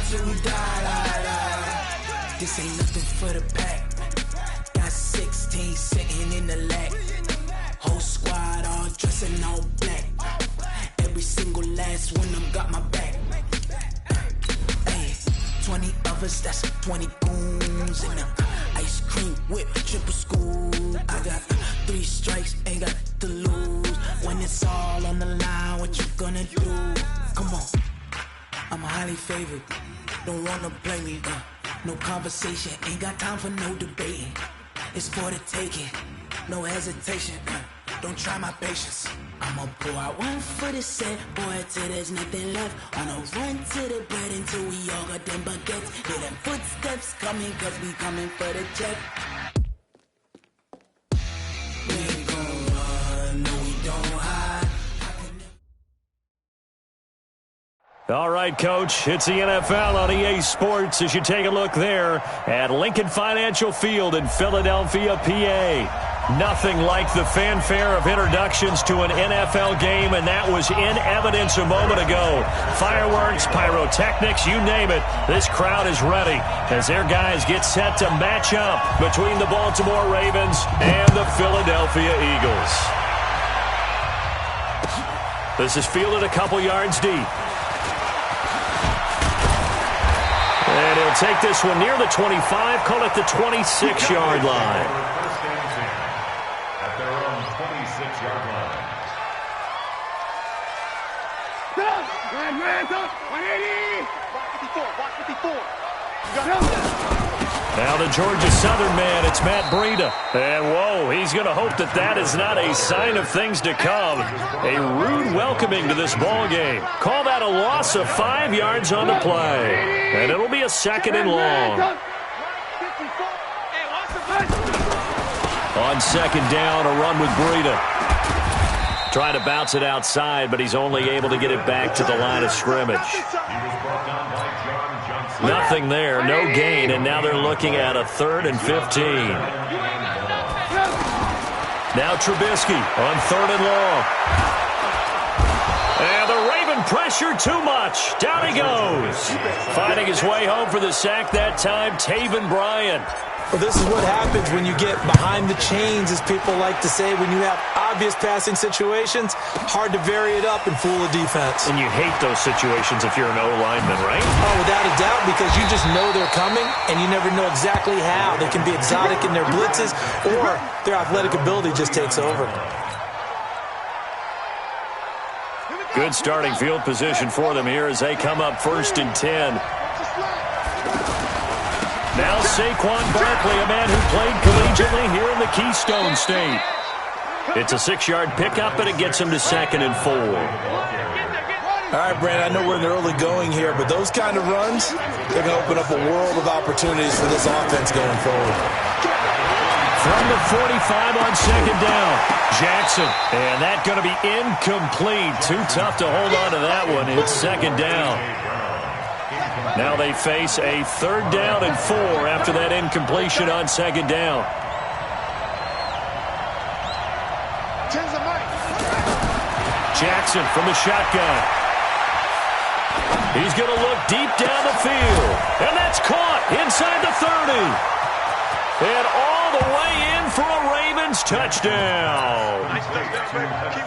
till we die. This ain't nothing for the pack. Got 16 sitting in the lap. Whole squad all dressed in all black. Every single last one of them got my back. Hey, 20 of us, that's 20 goons in the ice cream whip, triple school. I got 3 strikes, ain't got to lose. When it's all on the line, what you gonna do? Come on, I'm highly favored. Don't wanna blame me, no conversation, ain't got time for no debating. It's for the taking, no hesitation. Don't try my patience. I'ma pour out one for the set, boy, till there's nothing left. On a run to the bread until we all got them baguettes. Hear them footsteps coming, cause we coming for the check. We ain't gon' run, no we don't hide. All right, Coach, it's the NFL on EA Sports as you take a look there at Lincoln Financial Field in Philadelphia, PA. Nothing like the fanfare of introductions to an NFL game, and that was in evidence a moment ago. Fireworks, pyrotechnics, you name it. This crowd is ready as their guys get set to match up between the Baltimore Ravens and the Philadelphia Eagles. This is fielded a couple yards deep. And he'll take this one near the 25, call it the 26-yard line. At their own 26-yard line. Now the Georgia Southern man, it's Matt Breida. And whoa, he's going to hope that that is not a sign of things to come. A rude welcoming to this ball game. Call that a loss of 5 yards on the play. And it'll be a 2nd and long. On 2nd down, a run with Breida. Trying to bounce it outside, but he's only able to get it back to the line of scrimmage. Nothing there, no gain, and now they're looking at a 3rd and 15. Now Trubisky on 3rd and long. And the Raven pressure too much. Down he goes. Finding his way home for the sack that time, Taven Bryan. Well, this is what happens when you get behind the chains, as people like to say. When you have obvious passing situations, hard to vary it up and fool a defense. And you hate those situations if you're an O-lineman, right? Oh, without a doubt, because you just know they're coming, and you never know exactly how. They can be exotic in their blitzes, or their athletic ability just takes over. Good starting field position for them here as they come up 1st and 10. Now Saquon Barkley, a man who played collegiately here in the Keystone State. It's a 6-yard pickup, and it gets him to 2nd and 4. All right, Brandon, I know we're in the early going here, but those kind of runs, they're going to open up a world of opportunities for this offense going forward. From the 45 on 2nd down, Jackson. And that's going to be incomplete. Too tough to hold on to that one. It's 2nd down. Now they face a 3rd down and 4 after that incompletion on 2nd down. Jackson from the shotgun. He's going to look deep down the field. And that's caught inside the 30. And all the way in for a Ravens touchdown.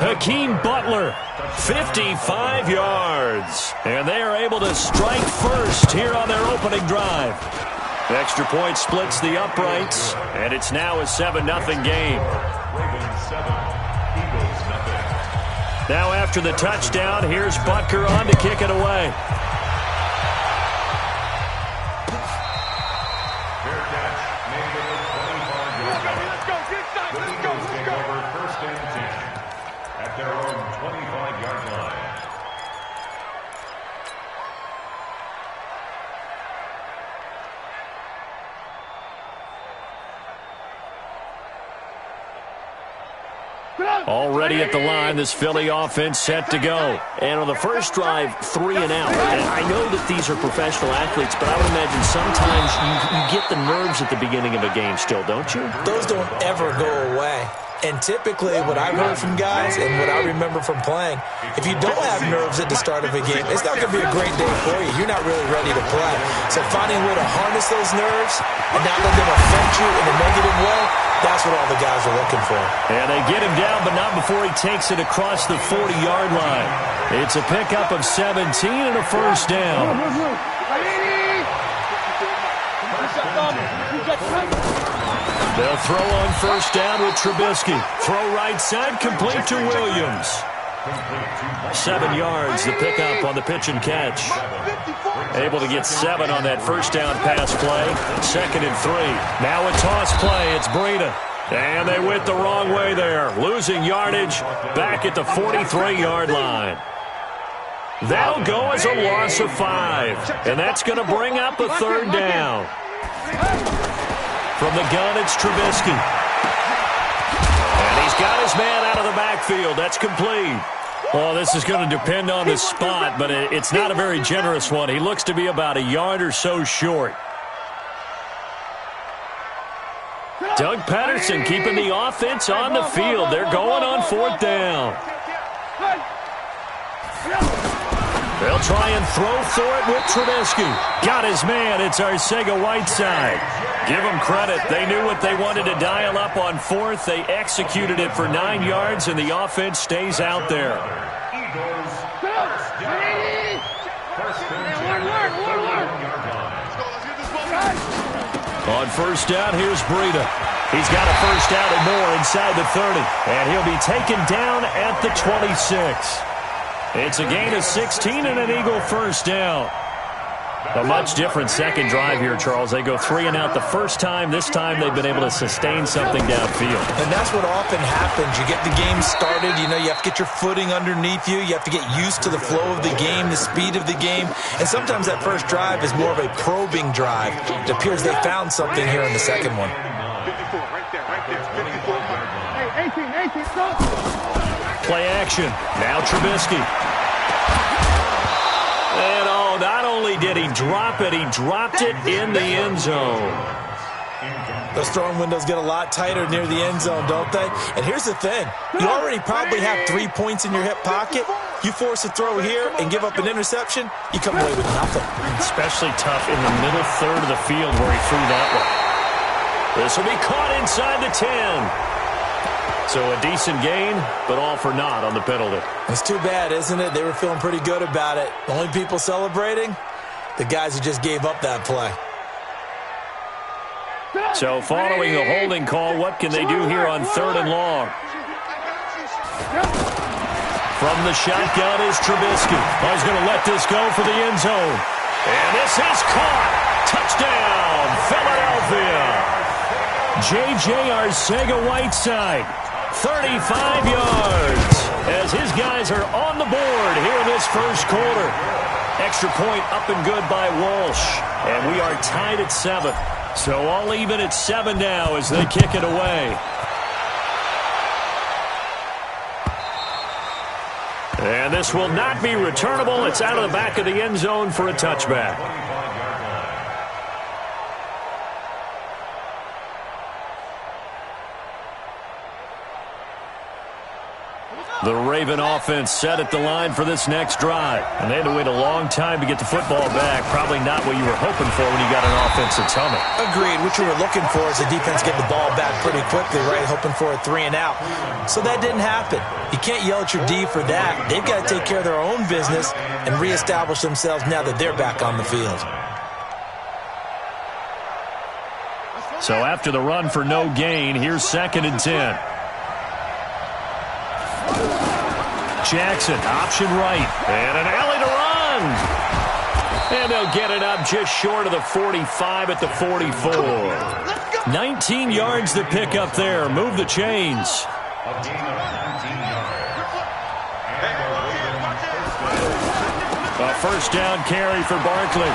Hakeem Butler, 55 yards. And they are able to strike first here on their opening drive. Extra point splits the uprights, and it's now a 7-0 game. Now after the touchdown, here's Butker on to kick it away. At their own 25-yard line. Already at the line, this Philly offense set to go. And on the first drive, 3 and out. And I know that these are professional athletes, but I would imagine sometimes you get the nerves at the beginning of a game still, don't you? Those don't ever go away. And typically what I've heard from guys and what I remember from playing, if you don't have nerves at the start of a game, it's not going to be a great day for you. You're not really ready to play. So finding a way to harness those nerves and not let them affect you in a negative way, that's what all the guys are looking for. And they get him down, but not before he takes it across the 40-yard line. It's a pickup of 17 and a first down. They'll throw on first down with Trubisky. Throw right side, complete to Williams. 7 yards, the pickup on the pitch and catch. Able to get 7 on that first down pass play. 2nd and 3. Now a toss play. It's Breida. And they went the wrong way there. Losing yardage back at the 43-yard line. That'll go as a loss of 5. And that's going to bring up a 3rd down. From the gun, it's Trubisky. And he's got his man out of the backfield. That's complete. Well, this is going to depend on the spot, but it's not a very generous one. He looks to be about a yard or so short. Doug Patterson keeping the offense on the field. They're going on 4th down. They'll try and throw for it with Trubisky. Got his man. It's Arcega-Whiteside. Give them credit. They knew what they wanted to dial up on 4th. They executed it for 9 yards, and the offense stays out there. On first down, here's Breida. He's got a first down and more inside the 30. And he'll be taken down at the 26. It's a gain of 16 and an Eagle first down. A much different second drive here, Charles. They go 3 and out the first time. This time they've been able to sustain something downfield. And that's what often happens. You get the game started. You know, you have to get your footing underneath you. You have to get used to the flow of the game, the speed of the game. And sometimes that first drive is more of a probing drive. It appears they found something here in the second one. 54, right there, 54. Hey, 18, stop. Play action. Now Trubisky. And not only did he drop it, he dropped it in the end zone. Those throwing windows get a lot tighter near the end zone, don't they? And here's the thing. You already probably have 3 points in your hip pocket. You force a throw here and give up an interception, you come away with nothing. Especially tough in the middle third of the field where he threw that one. This will be caught inside the 10. So a decent gain, but all for naught on the penalty. It's too bad, isn't it? They were feeling pretty good about it. The only people celebrating, the guys who just gave up that play. So following the holding call, what can they do here on 3rd and long? From the shotgun is Trubisky. He's going to let this go for the end zone. And this is caught. Touchdown, Philadelphia. J.J. Arcega-Whiteside. 35 yards as his guys are on the board here in this first quarter. Extra point up and good by Walsh. And we are tied at 7. So all even at 7 now as they kick it away. And this will not be returnable. It's out of the back of the end zone for a touchback. The Raven offense set at the line for this next drive. And they had to wait a long time to get the football back. Probably not what you were hoping for when you got an offense that's humming. Agreed. What you were looking for is the defense getting the ball back pretty quickly, right? Hoping for a 3 and out. So that didn't happen. You can't yell at your D for that. They've got to take care of their own business and reestablish themselves now that they're back on the field. So after the run for no gain, here's 2nd and 10. Jackson, option right, and an alley to run. And they'll get it up just short of the 45 at the 44. 19 yards to pick up there. Move the chains. A first down carry for Barkley.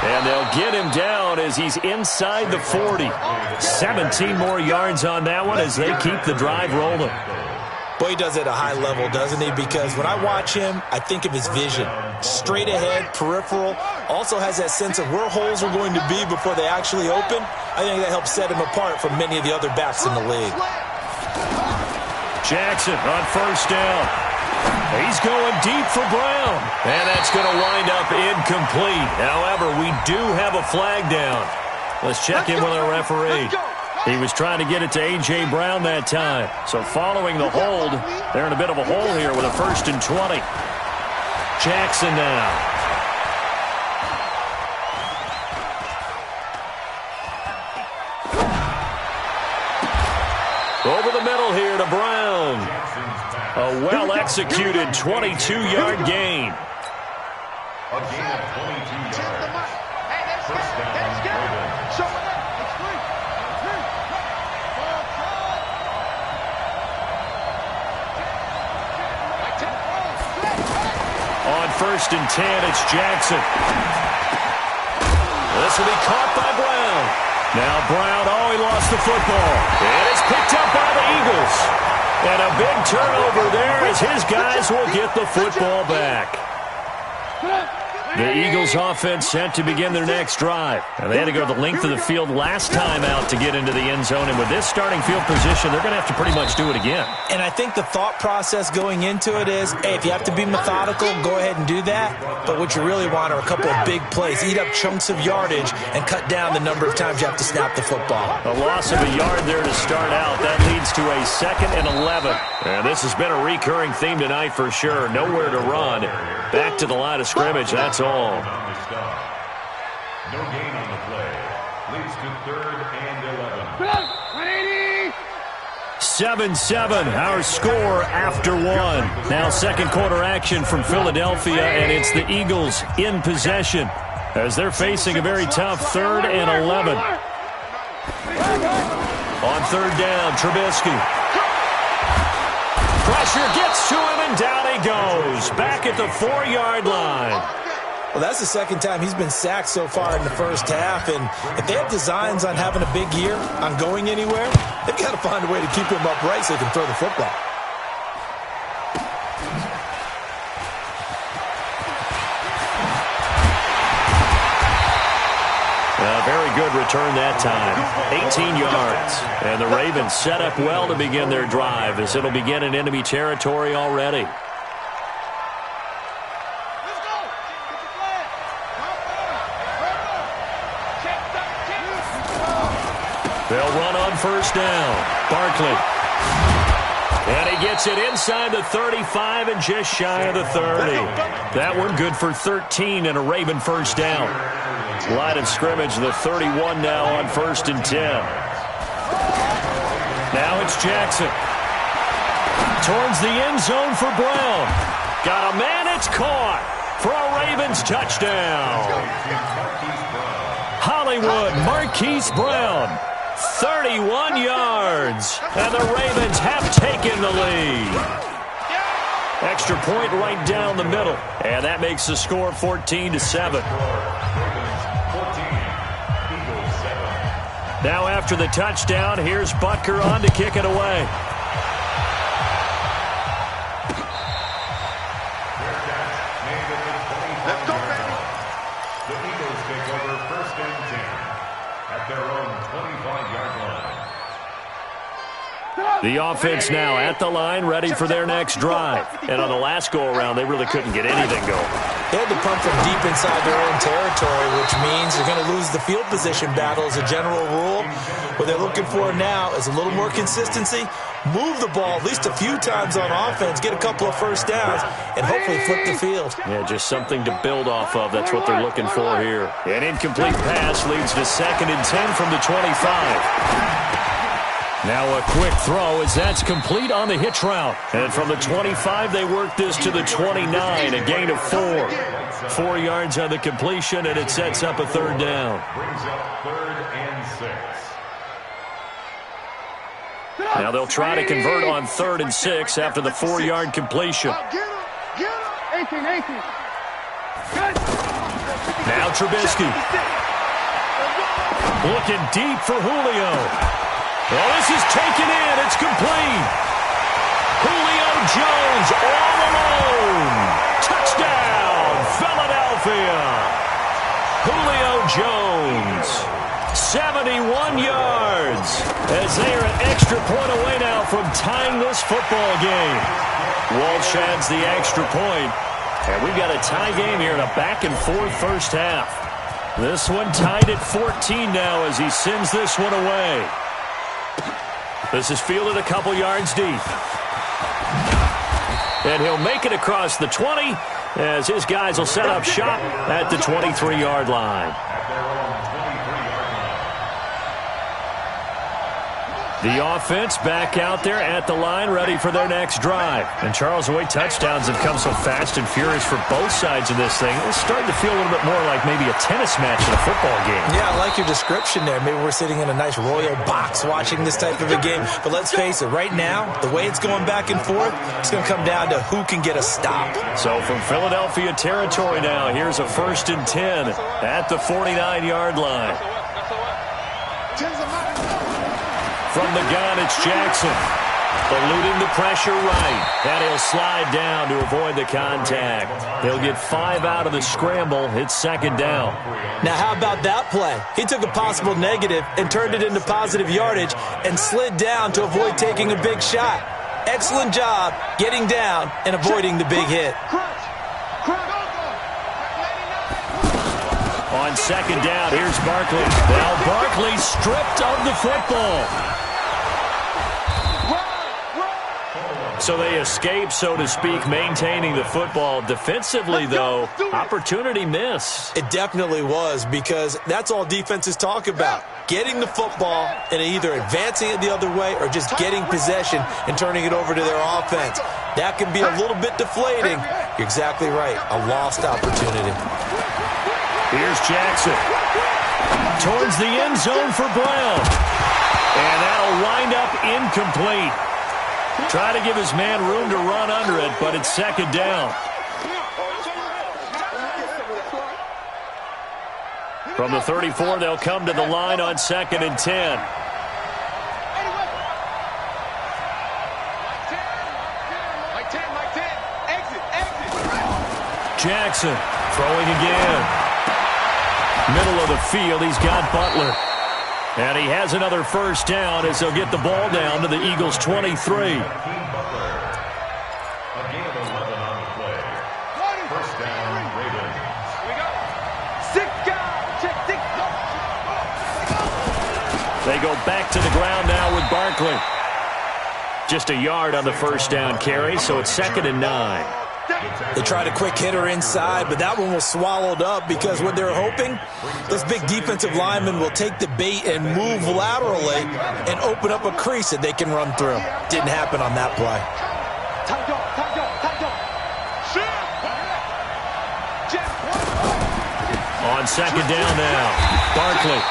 And they'll get him down as he's inside the 40. 17 more yards on that one as they keep the drive rolling. Well, he does it at a high level, doesn't he? Because when I watch him, I think of his vision. Straight ahead, peripheral, also has that sense of where holes are going to be before they actually open. I think that helps set him apart from many of the other backs in the league. Jackson on first down. He's going deep for Brown. And that's going to wind up incomplete. However, we do have a flag down. Let's check in with our referee. He was trying to get it to A.J. Brown that time. So following the hold, they're in a bit of a hole here with a 1st and 20. Jackson now. Over the middle here to Brown. A well-executed 22-yard gain. A gain of 22 yards. First down, Ravens. On 1st and 10, it's Jackson. This will be caught by Brown. Now Brown, he lost the football. And it's picked up by the Eagles. And a big turnover there as his guys will get the football back. The Eagles offense set to begin their next drive. And they had to go the length of the field last time out to get into the end zone. And with this starting field position, they're going to have to pretty much do it again. And I think the thought process going into it is, hey, if you have to be methodical, go ahead and do that. But what you really want are a couple of big plays. Eat up chunks of yardage and cut down the number of times you have to snap the football. A loss of a yard there to start out. That leads to a 2nd and 11. And this has been a recurring theme tonight for sure. Nowhere to run. Back to the line of scrimmage, that's all. No gain on the play. Leads to 3rd and 11. 7-7, our score after 1. Now second quarter action from Philadelphia, and it's the Eagles in possession as they're facing a very tough 3rd and 11. On 3rd down, Trubisky. Pressure gets to him, and down he goes. Back at the 4-yard line. Well, that's the second time he's been sacked so far in the first half, and if they have designs on having a big year, on going anywhere, they've got to find a way to keep him upright so he can throw the football. Very good return that time. 18 yards. And the Ravens set up well to begin their drive as it'll begin in enemy territory already. They'll run on first down. Barkley. And he gets it inside the 35 and just shy of the 30. That one good for 13 and a Raven first down. Line of scrimmage, the 31 now on 1st and 10. Now it's Jackson. Towards the end zone for Brown. Got a man, it's caught for a Ravens touchdown. Hollywood Marquise Brown. 31 yards. And the Ravens have taken the lead. Extra point right down the middle. And that makes the score 14-7. Now after the touchdown, here's Butker on to kick it away. Let's go, baby. The Eagles take over 1st and 10 at their own 25-yard line. The offense now at the line, ready for their next drive. And on the last go-around, they really couldn't get anything going. They had to pump from deep inside their own territory, which means they're going to lose the field position battle as a general rule. What they're looking for now is a little more consistency, move the ball at least a few times on offense, get a couple of first downs, and hopefully flip the field. Yeah, just something to build off of. That's what they're looking for here. An incomplete pass leads to 2nd and 10 from the 25. Now a quick throw as that's complete on the hitch route. And from the 25, they work this to the 29, a gain of 4. 4 yards on the completion, and it sets up a 3rd down. Brings up 3rd and 6. Now they'll try to convert on 3rd and 6 after the 4-yard completion. Get him. 18. Now Trubisky. Looking deep for Julio. Well, this is taken in. It's complete. Julio Jones all alone. Touchdown, Philadelphia. Julio Jones, 71 yards, as they are an extra point away now from tying this football game. Walsh adds the extra point, and we've got a tie game here in a back-and-forth first half. This one tied at 14 now as he sends this one away. This is fielded a couple yards deep. And he'll make it across the 20 as his guys will set up shop at the 23-yard line. The offense back out there at the line, ready for their next drive. And, Charles, the way touchdowns have come so fast and furious for both sides of this thing, it's starting to feel a little bit more like maybe a tennis match in a football game. Yeah, I like your description there. Maybe we're sitting in a nice royal box watching this type of a game. But let's face it, right now, the way it's going back and forth, it's going to come down to who can get a stop. So from Philadelphia territory now, here's a 1st and 10 at the 49-yard line. From the gun, it's Jackson. Eluding the pressure right. And he'll slide down to avoid the contact. He'll get 5 out of the scramble. It's 2nd down. Now, how about that play? He took a possible negative and turned it into positive yardage and slid down to avoid taking a big shot. Excellent job getting down and avoiding the big hit. On 2nd down, here's Barkley. Now Barkley stripped of the football. So they escape, so to speak, maintaining the football. Defensively, though, opportunity missed. It definitely was, because that's all defenses talk about. Getting the football and either advancing it the other way or just getting possession and turning it over to their offense. That can be a little bit deflating. You're exactly right. A lost opportunity. Here's Jackson. Towards the end zone for Brown. And that'll wind up incomplete. Try to give his man room to run under it, but it's 2nd down. From the 34, they'll come to the line on 2nd and 10. Jackson throwing again. Middle of the field, he's got Butler. And he has another 1st down as they'll get the ball down to the Eagles' 23. They go back to the ground now with Barkley. Just a yard on the 1st down carry, so it's 2nd and 9. They tried a quick hitter inside, but that one was swallowed up because what they're hoping, those big defensive linemen will take the bait and move laterally and open up a crease that they can run through. Didn't happen on that play. On 2nd down now, Barkley.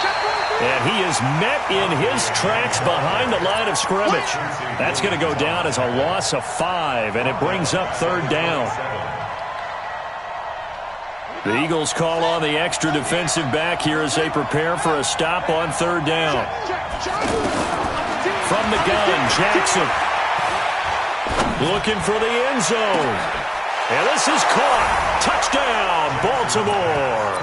And he is met in his tracks behind the line of scrimmage. That's going to go down as a loss of 5, and it brings up 3rd down. The Eagles call on the extra defensive back here as they prepare for a stop on 3rd down. From the gun, Jackson. Looking for the end zone. And this is caught. Touchdown, Baltimore.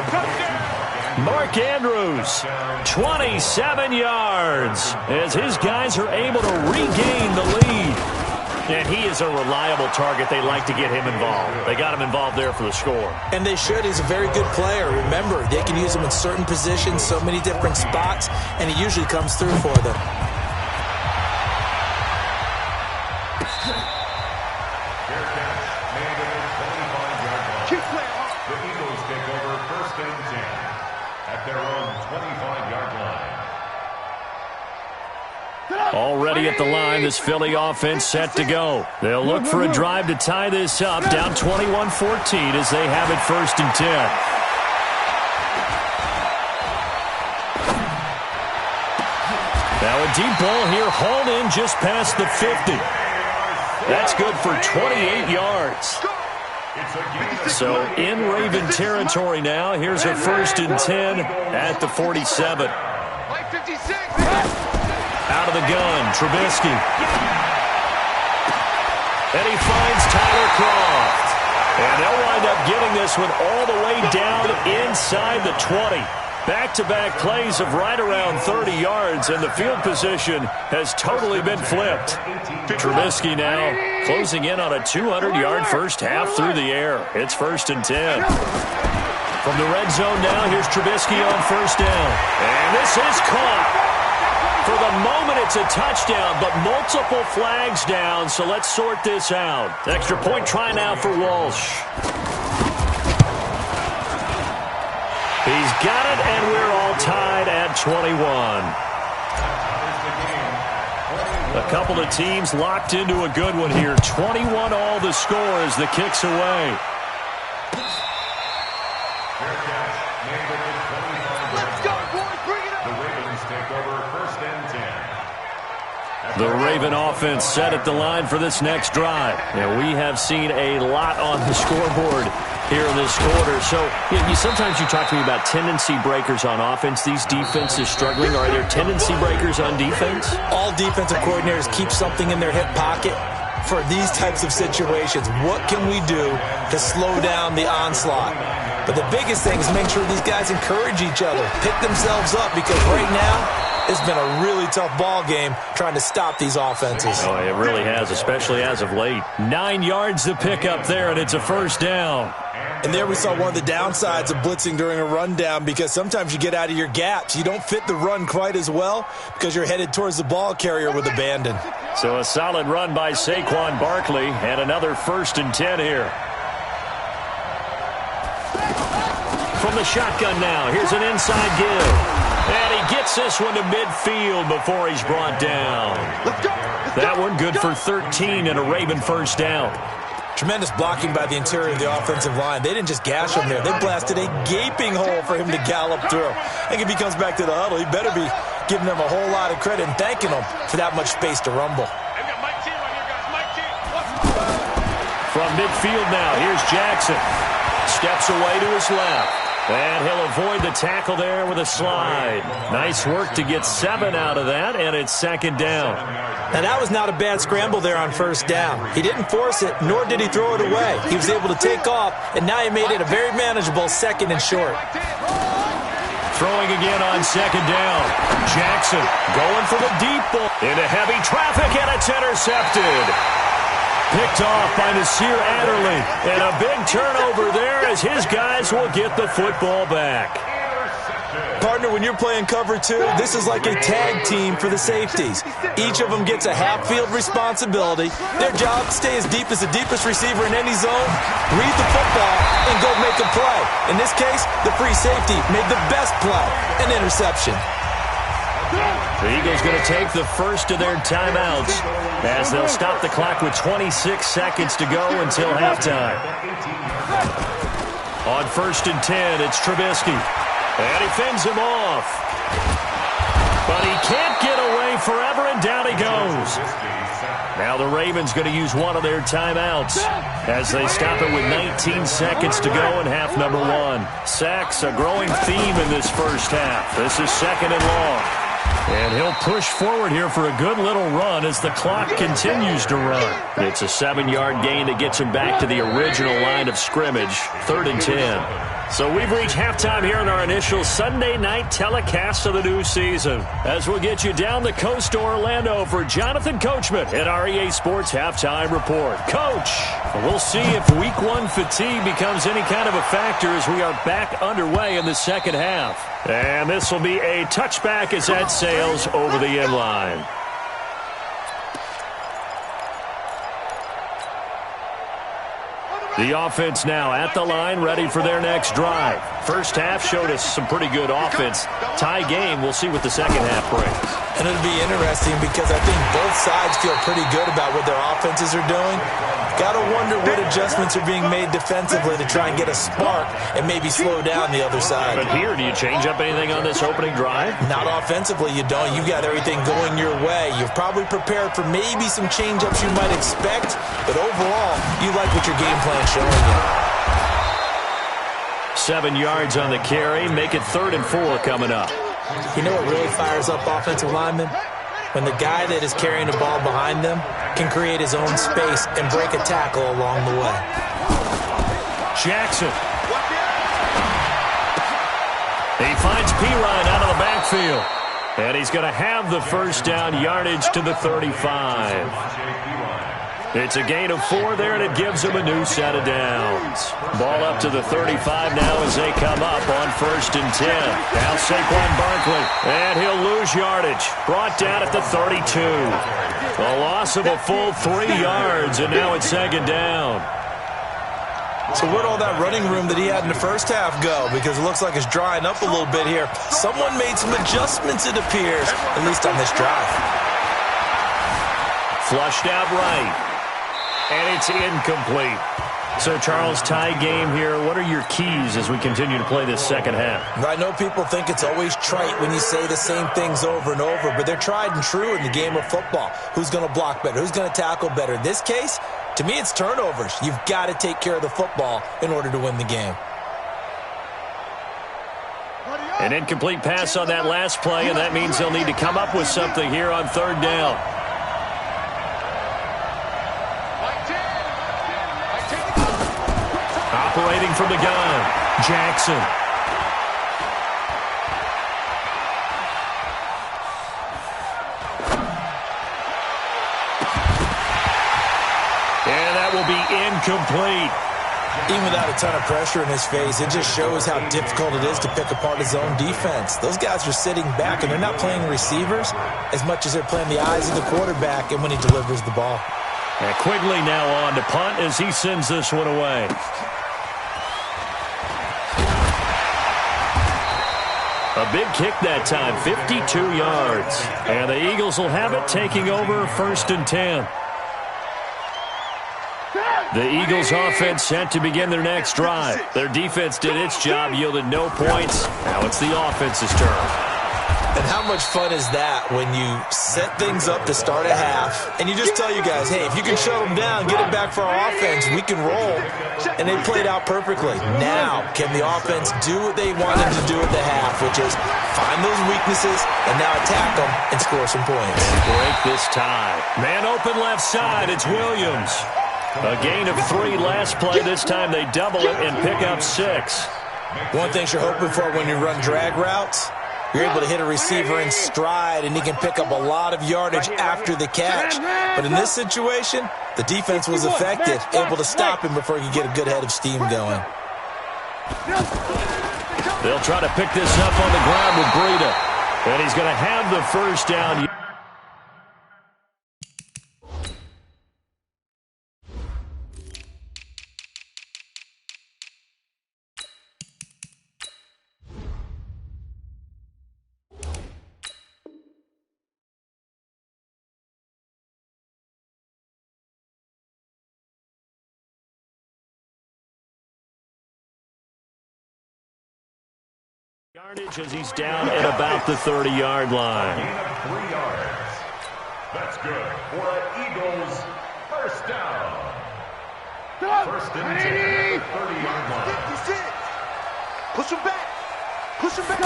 Mark Andrews, 27 yards, as his guys are able to regain the lead. And he is a reliable target. They like to get him involved. They got him involved there for the score. And they should. He's a very good player. Remember, they can use him in certain positions, so many different spots, and he usually comes through for them. Already at the line, this Philly offense set to go. They'll look for a drive to tie this up, down 21-14 as they have it 1st and 10. Now a deep ball here, hauled in just past the 50. That's good for 28 yards. So in Raven territory now, here's a 1st and 10 at the 47. Out of the gun, Trubisky. And he finds Tyler Croft. And they'll wind up getting this one all the way down inside the 20. Back-to-back plays of right around 30 yards, and the field position has totally been flipped. Trubisky now closing in on a 200-yard first half through the air. It's 1st and 10. From the red zone now, here's Trubisky on first down. And this is caught. For the moment, it's a touchdown, but multiple flags down, so let's sort this out. Extra point try now for Walsh. He's got it, and we're all tied at 21. A couple of teams locked into a good one here. 21 all the score as the kick's away. The Raven offense set at the line for this next drive. And we have seen a lot on the scoreboard here in this quarter. So sometimes you talk to me about tendency breakers on offense. These defenses struggling. Are there tendency breakers on defense? All defensive coordinators keep something in their hip pocket for these types of situations. What can we do to slow down the onslaught? But the biggest thing is make sure these guys encourage each other, pick themselves up, because right now it's been a really tough ball game trying to stop these offenses. Oh, it really has, especially as of late. 9 yards to pick up there, and it's a first down. And there we saw one of the downsides of blitzing during a rundown, because sometimes you get out of your gaps. You don't fit the run quite as well because you're headed towards the ball carrier with abandon. So a solid run by Saquon Barkley, and another 1st and 10 here. From the shotgun now, here's an inside give. And he gets this one to midfield before he's brought down. That one good for 13 and a Raven first down. Tremendous blocking by the interior of the offensive line. They didn't just gash him there. They blasted a gaping hole for him to gallop through. I think if he comes back to the huddle, he better be giving them a whole lot of credit and thanking them for that much space to rumble. From midfield now, here's Jackson. Steps away to his left. And he'll avoid the tackle there with a slide. Nice work to get 7 out of that, and it's 2nd down. Now, that was not a bad scramble there on first down. He didn't force it, nor did he throw it away. He was able to take off, and now he made it a very manageable 2nd and short. Throwing again on 2nd down. Jackson going for the deep ball. Into heavy traffic, and it's intercepted. Picked off by Nasir Adderley. And a big turnover there as his guys will get the football back. Partner, when you're playing cover 2, this is like a tag team for the safeties. Each of them gets a half-field responsibility. Their job, stay as deep as the deepest receiver in any zone, read the football, and go make a play. In this case, the free safety made the best play, an interception. The Eagles going to take the first of their timeouts as they'll stop the clock with 26 seconds to go until halftime. On 1st and 10, it's Trubisky. And he fends him off. But he can't get away forever, and down he goes. Now the Ravens going to use one of their timeouts as they stop it with 19 seconds to go in half number 1. Sacks, a growing theme in this first half. This is 2nd and long. And he'll push forward here for a good little run as the clock continues to run. It's a 7-yard gain that gets him back to the original line of scrimmage, 3rd and 10. So we've reached halftime here in our initial Sunday night telecast of the new season, as we'll get you down the coast to Orlando for Jonathan Coachman at our EA Sports Halftime Report. Coach, we'll see if Week 1 fatigue becomes any kind of a factor as we are back underway in the second half. And this will be a touchback as that sails over the end line. The offense now at the line, ready for their next drive. First half showed us some pretty good offense. Tie game, we'll see what the second half brings. And it'll be interesting because I think both sides feel pretty good about what their offenses are doing. Got to wonder what adjustments are being made defensively to try and get a spark and maybe slow down the other side. But here, do you change up anything on this opening drive? Not offensively, you don't. You got everything going your way. You've probably prepared for maybe some change-ups you might expect, but overall, you like what your game plan's showing you. 7 yards on the carry, make it 3rd and 4 coming up. You know what really fires up offensive linemen? when the guy that is carrying the ball behind them can create his own space and break a tackle along the way. Jackson. He finds Pirine out of the backfield. And he's going to have the first down, yardage to the 35. It's a gain of 4 there, and it gives him a new set of downs. Ball up to the 35 now as they come up on 1st and 10. Now Saquon Barkley, and he'll lose yardage. Brought down at the 32. A loss of a full 3 yards, and now it's 2nd down. So where'd all that running room that he had in the first half go? Because it looks like it's drying up a little bit here. Someone made some adjustments, it appears, at least on this drive. Flushed out right. And it's incomplete. So, Charles, tie game here. What are your keys as we continue to play this second half? I know people think it's always trite when you say the same things over and over, but they're tried and true in the game of football. Who's going to block better? Who's going to tackle better? In this case, to me, it's turnovers. You've got to take care of the football in order to win the game. An incomplete pass on that last play, and that means they'll need to come up with something here on 3rd down. Operating from the gun, Jackson. And that will be incomplete. Even without a ton of pressure in his face, it just shows how difficult it is to pick apart his own defense. Those guys are sitting back, and they're not playing receivers as much as they're playing the eyes of the quarterback and when he delivers the ball. And Quigley now on to punt as he sends this one away. A big kick that time, 52 yards. And the Eagles will have it, taking over 1st and 10. The Eagles offense set to begin their next drive. Their defense did its job, yielded no points. Now it's the offense's turn. And how much fun is that when you set things up to start a half and you just tell you guys, hey, if you can shut them down, get it back for our offense, we can roll. And they played out perfectly. Now, can the offense do what they wanted to do at the half, which is find those weaknesses and now attack them and score some points. And break this tie. Man open left side, it's Williams. A gain of 3 last play. This time they double it and pick up 6. One thing you're hoping for when you run drag routes, you're able to hit a receiver in stride, and he can pick up a lot of yardage after the catch. But in this situation, the defense was effective, able to stop him before he could get a good head of steam going. They'll try to pick this up on the ground with Breida. And he's going to have the first down. Yardage as he's down at about the 30-yard line. Gain of 3 yards. That's good for an Eagles first down. 1st and 10, 30-yard line. 56. Push him back. Push him back.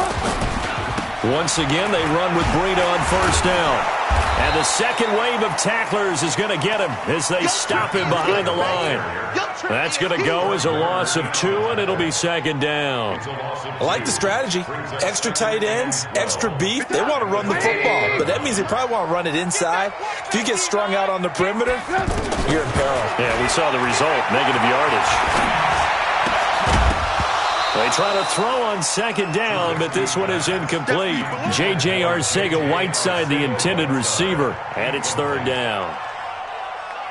Once again, they run with Breida on 1st down. And the second wave of tacklers is going to get him as they stop him behind the line. That's going to go as a loss of 2, and it'll be 2nd down. I like the strategy. Extra tight ends, extra beef. They want to run the football, but that means they probably want to run it inside. If you get strung out on the perimeter, you're in peril. Yeah, we saw the result, negative yardage. They try to throw on 2nd down, but this one is incomplete. J.J. Arcega-Whiteside, the intended receiver, and it's 3rd down.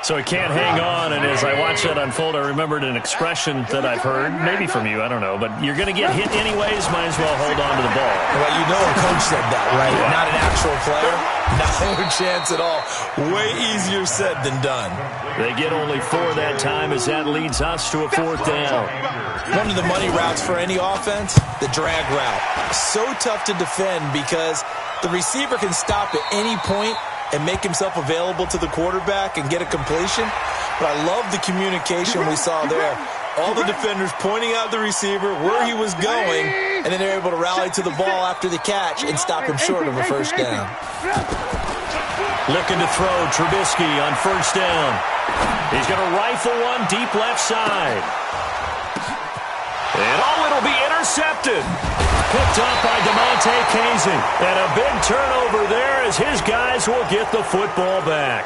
So he can't hang on, and as I watched that unfold, I remembered an expression that I've heard, maybe from you, I don't know, but you're going to get hit anyways, might as well hold on to the ball. Well, you know a coach said that, right? Yeah. Not an actual player. No chance at all. Way easier said than done. They get only 4 that time as that leads us to a 4th down. One of the money routes for any offense, the drag route. So tough to defend because the receiver can stop at any point and make himself available to the quarterback and get a completion. But I love the communication we saw there. All the defenders pointing out the receiver, where he was going, and then they're able to rally to the ball after the catch and stop him short of a 1st down. Looking to throw, Trubisky on first down. He's going to rifle one deep left side. And it'll be intercepted. Picked up by DeMonte Casey. And a big turnover there as his guys will get the football back.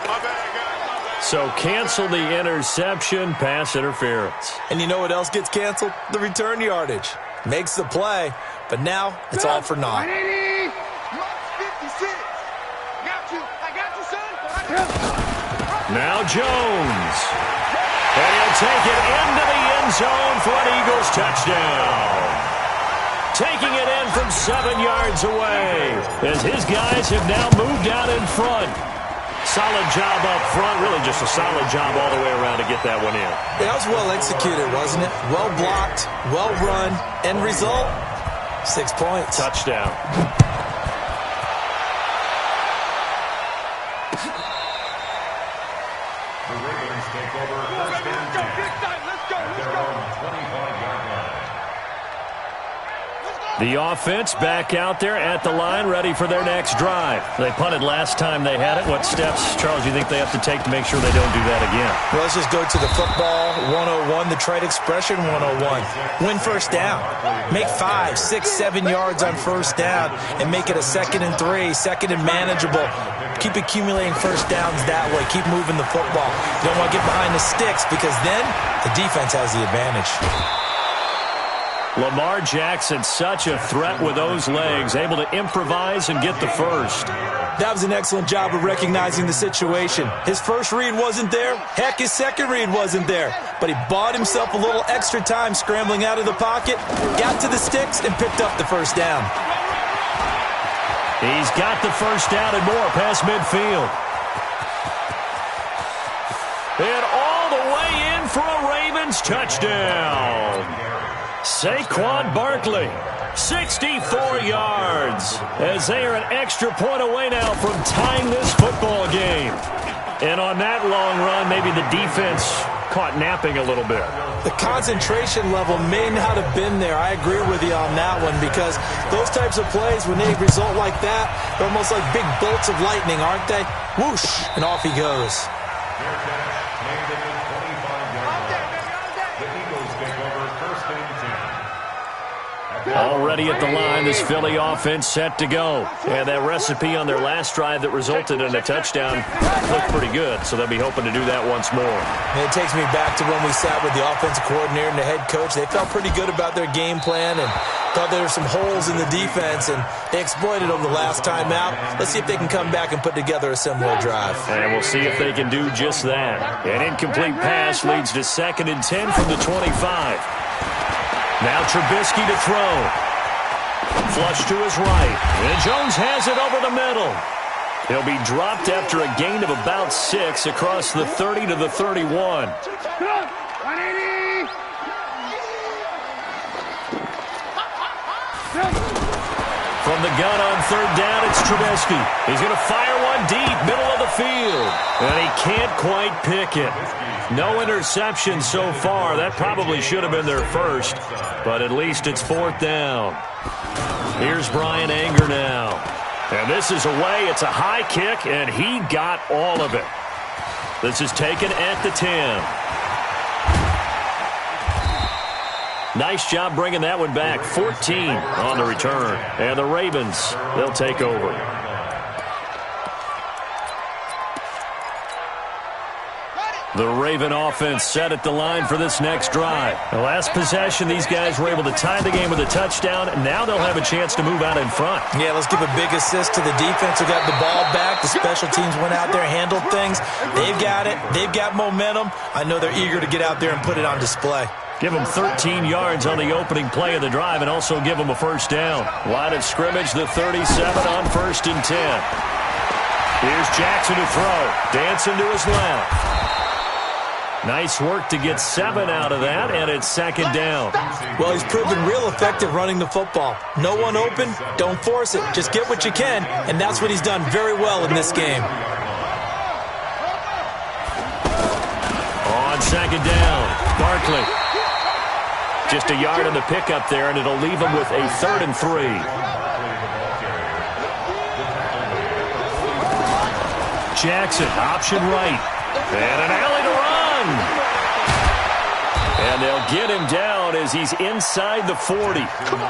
So cancel the interception, pass interference. And you know what else gets canceled? The return yardage. Makes the play, but now it's all for naught. Now Jones. And he'll take it into the end zone for an Eagles touchdown. Taking it in from 7 yards away as his guys have now moved out in front. Solid job up front. Really just a solid job all the way around to get that one in. That was well executed, wasn't it? Well blocked, well run. End result, 6 points. Touchdown. The Ravens take over first and 10 at their own 25-yard line. The offense back out there at the line, ready for their next drive. They punted last time they had it. What steps, Charles, do you think they have to take to make sure they don't do that again? Well, let's just go to the football 101, the trade expression 101. Win first down. Make 5, 6, 7 yards on first down and make it a 2nd and 3, 2nd and manageable. Keep accumulating first downs that way. Keep moving the football. You don't want to get behind the sticks because then the defense has the advantage. Lamar Jackson, such a threat with those legs, able to improvise and get the first. That was an excellent job of recognizing the situation. His first read wasn't there. Heck, his second read wasn't there. But he bought himself a little extra time scrambling out of the pocket, got to the sticks, and picked up the first down. He's got the first down and more past midfield. And all the way in for a Ravens touchdown. Saquon Barkley, 64 yards, as they are an extra point away now from tying this football game. And on that long run, maybe the defense caught napping a little bit. The concentration level may not have been there. I agree with you on that one because those types of plays, when they result like that, they're almost like big bolts of lightning, aren't they? Whoosh, and off he goes. Already at the line, this Philly offense set to go. And that recipe on their last drive that resulted in a touchdown looked pretty good, so they'll be hoping to do that once more. And it takes me back to when we sat with the offensive coordinator and the head coach. They felt pretty good about their game plan and thought there were some holes in the defense, and they exploited them the last time out. Let's see if they can come back and put together a similar drive. And we'll see if they can do just that. An incomplete pass leads to 2nd and 10 from the 25. Now Trubisky to throw. Flush to his right. And Jones has it over the middle. He'll be dropped after a gain of about 6 across the 30 to the 31. From the gun on 3rd down, it's Trubisky. He's going to fire one deep, middle of the field. And he can't quite pick it. No interception so far. That probably should have been their first, but at least it's 4th down. Here's Brian Anger now. And this is away. It's a high kick, and he got all of it. This is taken at the 10. Nice job bringing that one back. 14 on the return. And the Ravens, they'll take over. The Raven offense set at the line for this next drive. The last possession, these guys were able to tie the game with a touchdown, and now they'll have a chance to move out in front. Yeah, let's give a big assist to the defense who got the ball back. The special teams went out there, handled things. They've got it. They've got momentum. I know they're eager to get out there and put it on display. Give them 13 yards on the opening play of the drive and also give them a first down. Line of scrimmage, the 37 on 1st and 10. Here's Jackson to throw. Dancing to his left. Nice work to get 7 out of that, and it's 2nd down. Well, he's proven real effective running the football. No one open, don't force it. Just get what you can, and that's what he's done very well in this game. On 2nd down, Barkley. Just a yard on the pickup there, and it'll leave him with a 3rd and 3. Jackson, option right. And an alley to run. And they'll get him down as he's inside the 40.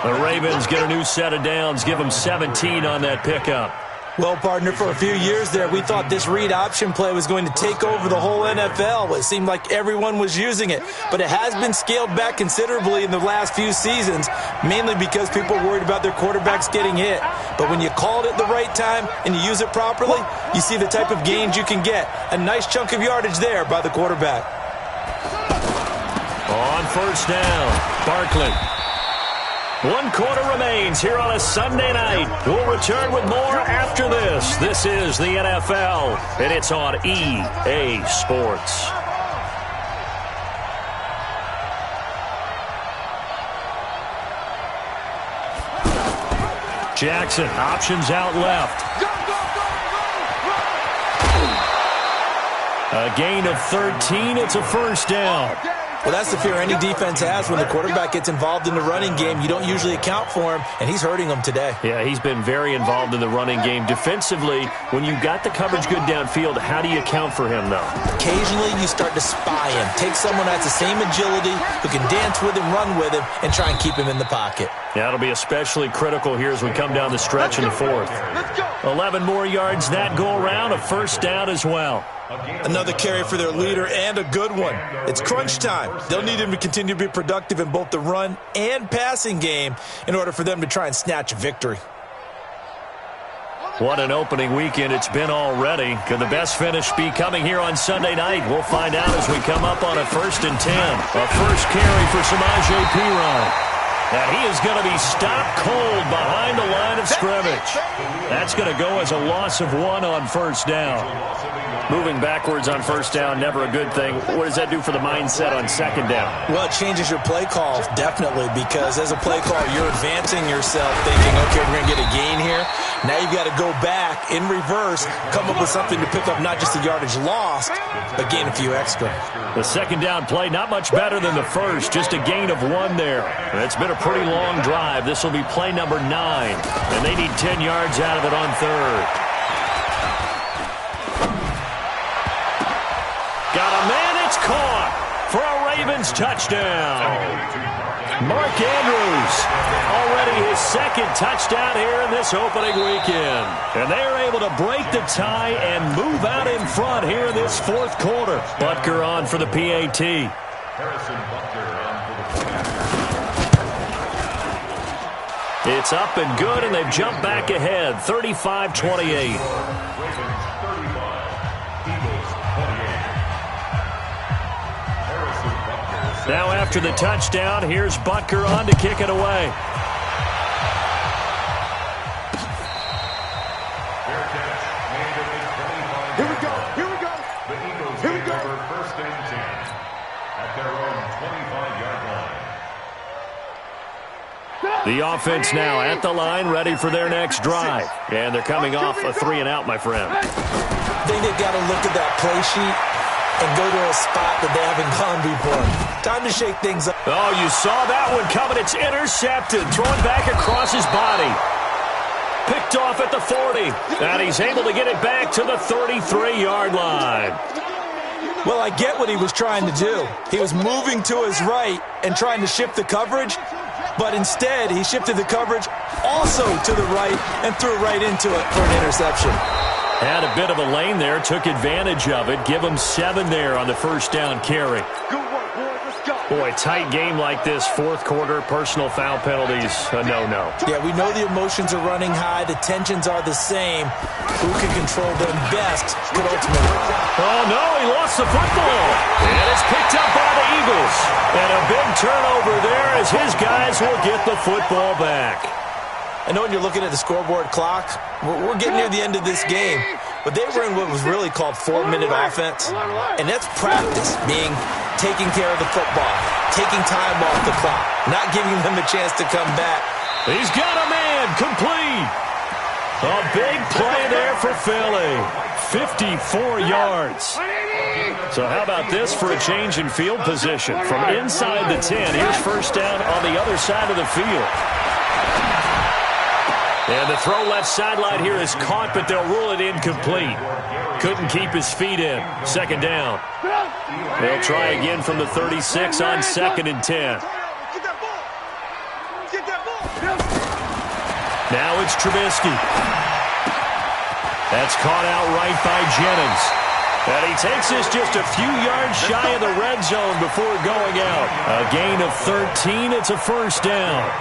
The Ravens get a new set of downs, give him 17 on that pickup. Well, partner, for a few years there, we thought this read option play was going to take over the whole NFL. It seemed like everyone was using it. But it has been scaled back considerably in the last few seasons, mainly because people are worried about their quarterbacks getting hit. But when you call it at the right time and you use it properly, you see the type of gains you can get. A nice chunk of yardage there by the quarterback. On first down, Barkley. 1 quarter remains here on a Sunday night. We'll return with more after this. This is the NFL, and it's on EA Sports. Jackson, options out left. A gain of 13. It's a first down. Well, that's the fear any defense has when the quarterback gets involved in the running game. You don't usually account for him, and he's hurting them today. Yeah, he's been very involved in the running game. Defensively, when you got the coverage good downfield, how do you account for him, though? Occasionally, you start to spy him. Take someone that's the same agility, who can dance with him, run with him, and try and keep him in the pocket. That'll be especially critical here as we come down the stretch in the fourth. 11 more yards that go around, a first down as well. Another carry for their leader, and a good one. It's crunch time. They'll need him to continue to be productive in both the run and passing game in order for them to try and snatch a victory. What an opening weekend it's been already. Could the best finish be coming here on Sunday night? We'll find out as we come up on a 1st and 10. A first carry for Samaje Perine. And he is going to be stopped cold behind the line of scrimmage. That's going to go as a loss of 1 on first down. Moving backwards on first down, never a good thing. What does that do for the mindset on second down? Well, it changes your play call, definitely, because as a play call, you're advancing yourself thinking, okay, we're going to get a gain here. Now you've got to go back in reverse, come up with something to pick up not just the yardage lost, but gain a few extra. The second down play, not much better than the first, just a gain of 1 there. And it's been a pretty long drive. This will be play number 9, and they need 10 yards out of it on third. Got a man, it's caught for a Ravens touchdown. Mark Andrews, already his second touchdown here in this opening weekend. And they are able to break the tie and move out in front here in this fourth quarter. Butker on for the PAT. It's up and good, and they've jumped back ahead, 35-28. Now after the touchdown, here's Butker on to kick it away. Here we go. Here we go. The Eagles Here we take go. over 1st and 10 at their own 25-yard line. The offense now at the line, ready for their next drive. And they're coming off a 3-and-out, my friend. I think they've got to look at that play sheet and go to a spot that they haven't gone before. Time to shake things up. Oh, you saw that one coming. It's intercepted, thrown back across his body. Picked off at the 40, and he's able to get it back to the 33-yard line. Well, I get what he was trying to do. He was moving to his right and trying to shift the coverage, but instead he shifted the coverage also to the right and threw right into it for an interception. Had a bit of a lane there, took advantage of it. Give him 7 there on the first down carry. Good work, boys. Let's go. Boy, tight game like this, fourth quarter, personal foul penalties, a no-no. Yeah, we know the emotions are running high. The tensions are the same. Who can control them best could ultimately. Oh, no, he lost the football. And it's picked up by the Eagles. And a big turnover there as his guys will get the football back. I know when you're looking at the scoreboard clock, we're getting near the end of this game, but they were in what was really called 4-minute offense, and that's practice, being taking care of the football, taking time off the clock, not giving them a chance to come back. He's got a man, complete. A big play there for Philly, 54 yards. So how about this for a change in field position? From inside the 10, here's first down on the other side of the field. And the throw left sideline here is caught, but they'll rule it incomplete. Couldn't keep his feet in. Second down. They'll try again from the 36 on 2nd and 10. Now it's Trubisky. That's caught out right by Jennings. And he takes this just a few yards shy of the red zone before going out. A gain of 13. It's a first down.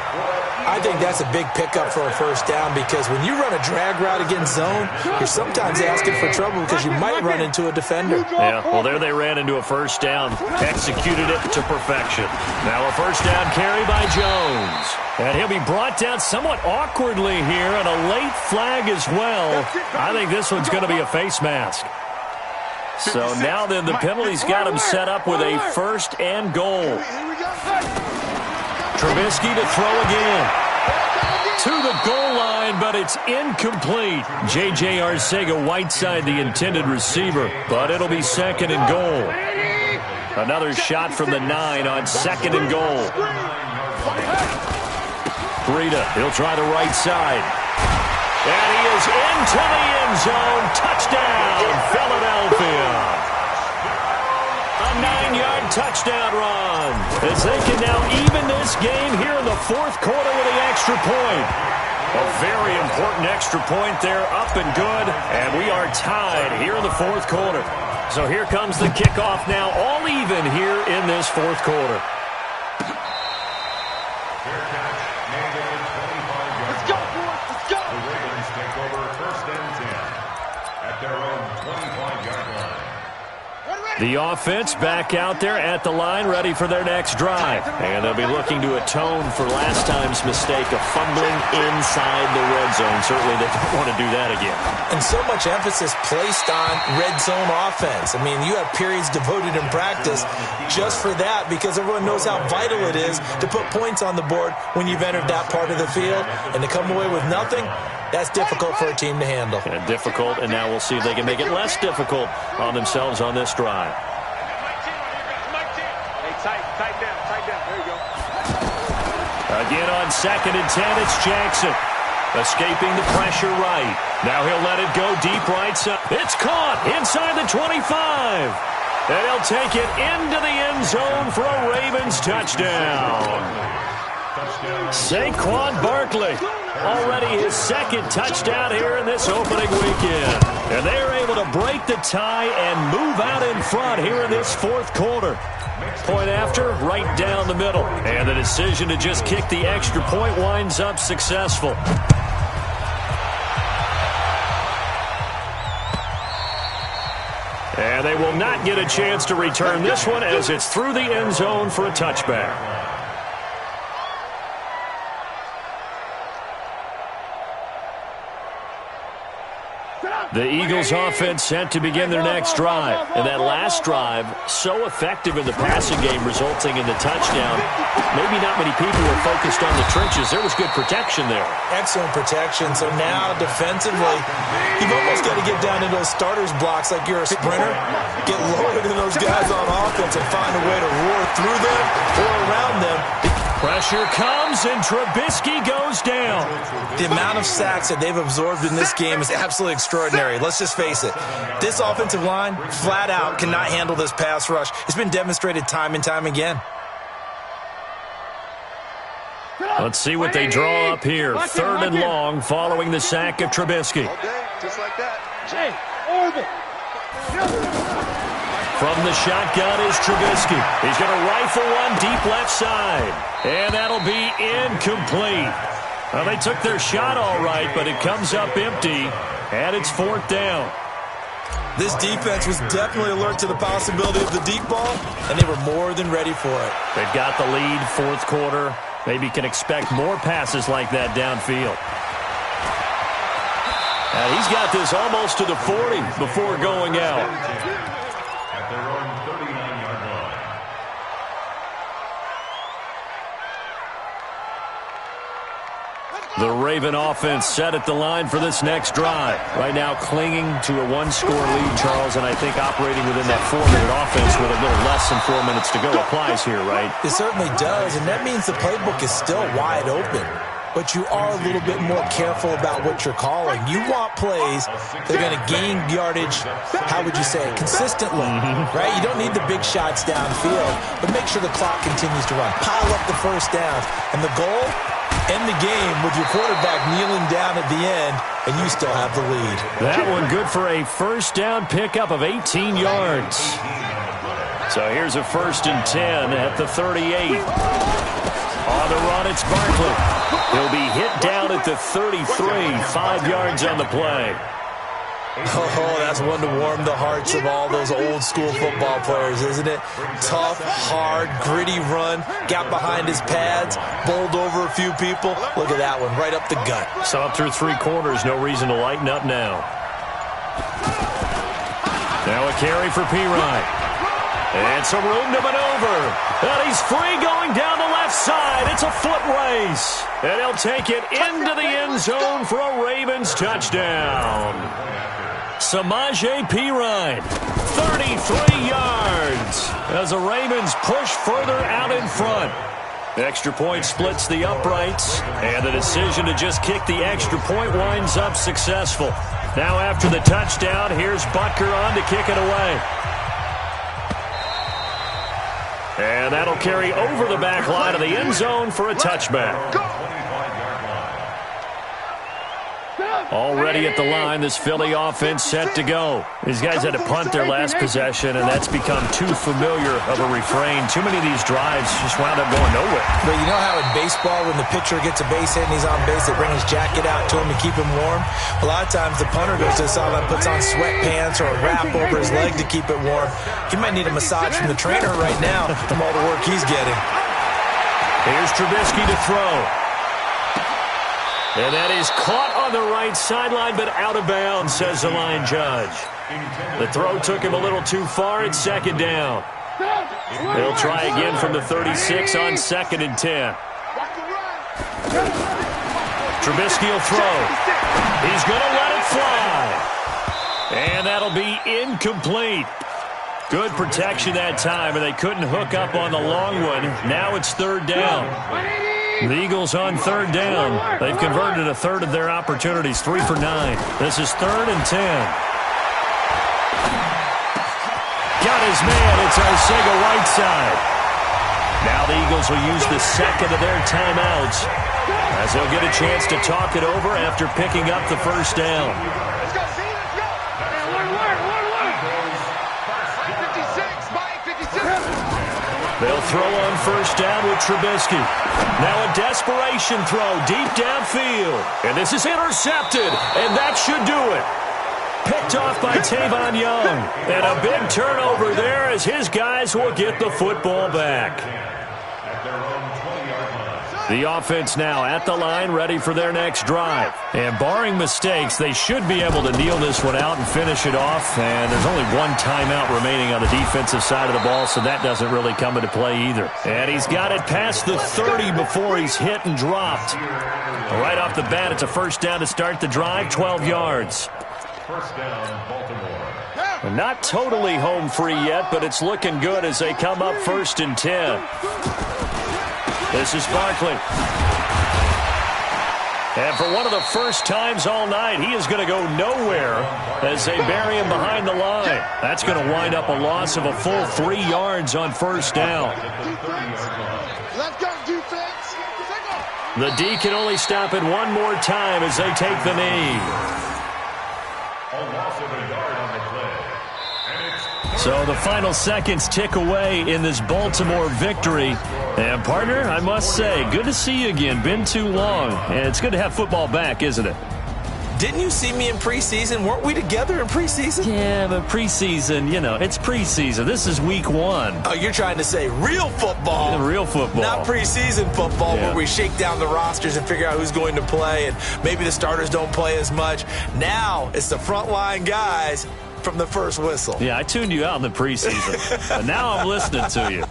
I think that's a big pickup for a first down because when you run a drag route against zone, you're sometimes asking for trouble because you might run into a defender. Yeah, well, there they ran into a first down. Executed it to perfection. Now a first down carry by Jones. And he'll be brought down somewhat awkwardly here, and a late flag as well. I think this one's going to be a face mask. So now then the penalty's got him set up with a first and goal. Trubisky to throw again. To the goal line, but it's incomplete. J.J. Arcega-Whiteside, the intended receiver, but it'll be 2nd and goal. Another shot from the 9 on 2nd and goal. Breida, he'll try the right side. And he is into the end zone. Touchdown, Philadelphia. A 9-yard touchdown run as they can now even this game here in the 4th quarter with the extra point. A very important extra point there, up and good, and we are tied here in the 4th quarter. So here comes the kickoff now, all even here in this 4th quarter. Let's go, boys, let's go! The Ravens take over 1st and 10 at their own 25-yard line. The offense back out there at the line, ready for their next drive. And they'll be looking to atone for last time's mistake of fumbling inside the red zone. Certainly they don't want to do that again. And so much emphasis placed on red zone offense. I mean, you have periods devoted in practice just for that because everyone knows how vital it is to put points on the board when you've entered that part of the field. And to come away with nothing, that's difficult for a team to handle. And difficult, and now we'll see if they can make it less difficult on themselves on this drive. Hey, tight down. There you go. Again on 2nd and 10, it's Jackson. Escaping the pressure right. Now he'll let it go deep right side. It's caught inside the 25. And he'll take it into the end zone for a Ravens touchdown. Saquon Barkley. Already his 2nd touchdown here in this opening weekend. And they're able to break the tie and move out in front here in this 4th quarter. Point after, right down the middle. And the decision to just kick the extra point winds up successful. And they will not get a chance to return this one as it's through the end zone for a touchback. The Eagles offense set to begin their next drive. And that last drive, so effective in the passing game, resulting in the touchdown. Maybe not many people were focused on the trenches. There was good protection there. Excellent protection. So now defensively, you've almost got to get down into those starters blocks like you're a sprinter. Get lower than those guys on offense and find a way to roar through them or around them. Pressure comes, and Trubisky goes down. The amount of sacks that they've absorbed in this game is absolutely extraordinary. Let's just face it. This offensive line, flat out, cannot handle this pass rush. It's been demonstrated time and time again. Let's see what they draw up here. 3rd and long following the sack of Trubisky. Just like that. Jay, orbit. From the shotgun is Trubisky. He's going to rifle one deep left side. And that'll be incomplete. Well, they took their shot all right, but it comes up empty. And it's 4th down. This defense was definitely alert to the possibility of the deep ball, and they were more than ready for it. They've got the lead, 4th quarter. Maybe can expect more passes like that downfield. And he's got this almost to the 40 before going out. At their own 39-yard line. The Raven offense set at the line for this next drive. Right now clinging to a 1-score lead, Charles, and I think operating within that 4-minute offense with a little less than 4 minutes to go applies here, right? It certainly does, and that means the playbook is still wide open. but you are a little bit more careful about what you're calling. You want plays that are going to gain yardage, how would you say it, consistently, right? You don't need the big shots downfield, but make sure the clock continues to run. Pile up the first downs. And the goal, end the game with your quarterback kneeling down at the end, and you still have the lead. That one good for a first down pickup of 18 yards. So here's a 1st and 10 at the 38. On the run, it's Barkley. He'll be hit down at the 33, 5 yards on the play. Oh, that's one to warm the hearts of all those old-school football players, isn't it? Tough, hard, gritty run, got behind his pads, bowled over a few people. Look at that one, right up the gut. So up through 3 quarters, no reason to lighten up now. Now a carry for Pirine. And some room to maneuver. And he's free going down the left side. It's a foot race. And he'll take it into the end zone for a Ravens touchdown. Samaje Pirine, 33 yards. As the Ravens push further out in front. Extra point splits the uprights. And the decision to just kick the extra point winds up successful. Now after the touchdown, here's Butker on to kick it away. And that'll carry over the back line of the end zone for a touchback. Already at the line, this Philly offense set to go. These guys had to punt their last possession, and that's become too familiar of a refrain. Too many of these drives just wound up going nowhere. But you know how in baseball, when the pitcher gets a base hit and he's on base, they bring his jacket out to him to keep him warm? A lot of times the punter goes to the sideline, puts on sweatpants or a wrap over his leg to keep it warm. He might need a massage from the trainer right now from all the work he's getting. Here's Trubisky to throw. And that is caught on the right sideline, but out of bounds, says the line judge. The throw took him a little too far. It's 2nd down. They'll try again from the 36 on 2nd and 10. Trubisky will throw. He's going to let it fly. And that'll be incomplete. Good protection that time, and they couldn't hook up on the long one. Now it's 3rd down. The Eagles on 3rd down. They've converted a third of their opportunities, 3 for 9. This is 3rd and 10. Got his man. It's Arcega-Whiteside. Now the Eagles will use the 2nd of their timeouts as they'll get a chance to talk it over after picking up the 1st down. Let's go, see? Let's go. They'll throw on 1st down with Trubisky. Now a desperation throw deep downfield. And this is intercepted, and that should do it. Picked off by Tavon Young. And a big turnover there as his guys will get the football back. The offense now at the line, ready for their next drive. And barring mistakes, they should be able to kneel this one out and finish it off. And there's only one timeout remaining on the defensive side of the ball, so that doesn't really come into play either. And he's got it past the 30 before he's hit and dropped. Right off the bat, it's a 1st down to start the drive, 12 yards. 1st down, Baltimore. Not totally home free yet, but it's looking good as they come up 1st and 10. This is Barkley. And for one of the first times all night, he is going to go nowhere as they bury him behind the line. That's going to wind up a loss of a full 3 yards on 1st down. Let's go, defense. The D can only stop it one more time as they take the knee. A loss of a yard on the play. And it's So the final seconds tick away in this Baltimore victory. And, partner, I must say, good to see you again. Been too long. And it's good to have football back, isn't it? Didn't you see me in preseason? Weren't we together in preseason? Yeah, but preseason, you know, it's preseason. This is week 1. Oh, you're trying to say real football. Real football. Not preseason football where we shake down the rosters and figure out who's going to play, and maybe the starters don't play as much. Now it's the frontline guys from the first whistle. Yeah, I tuned you out in the preseason. But now I'm listening to you.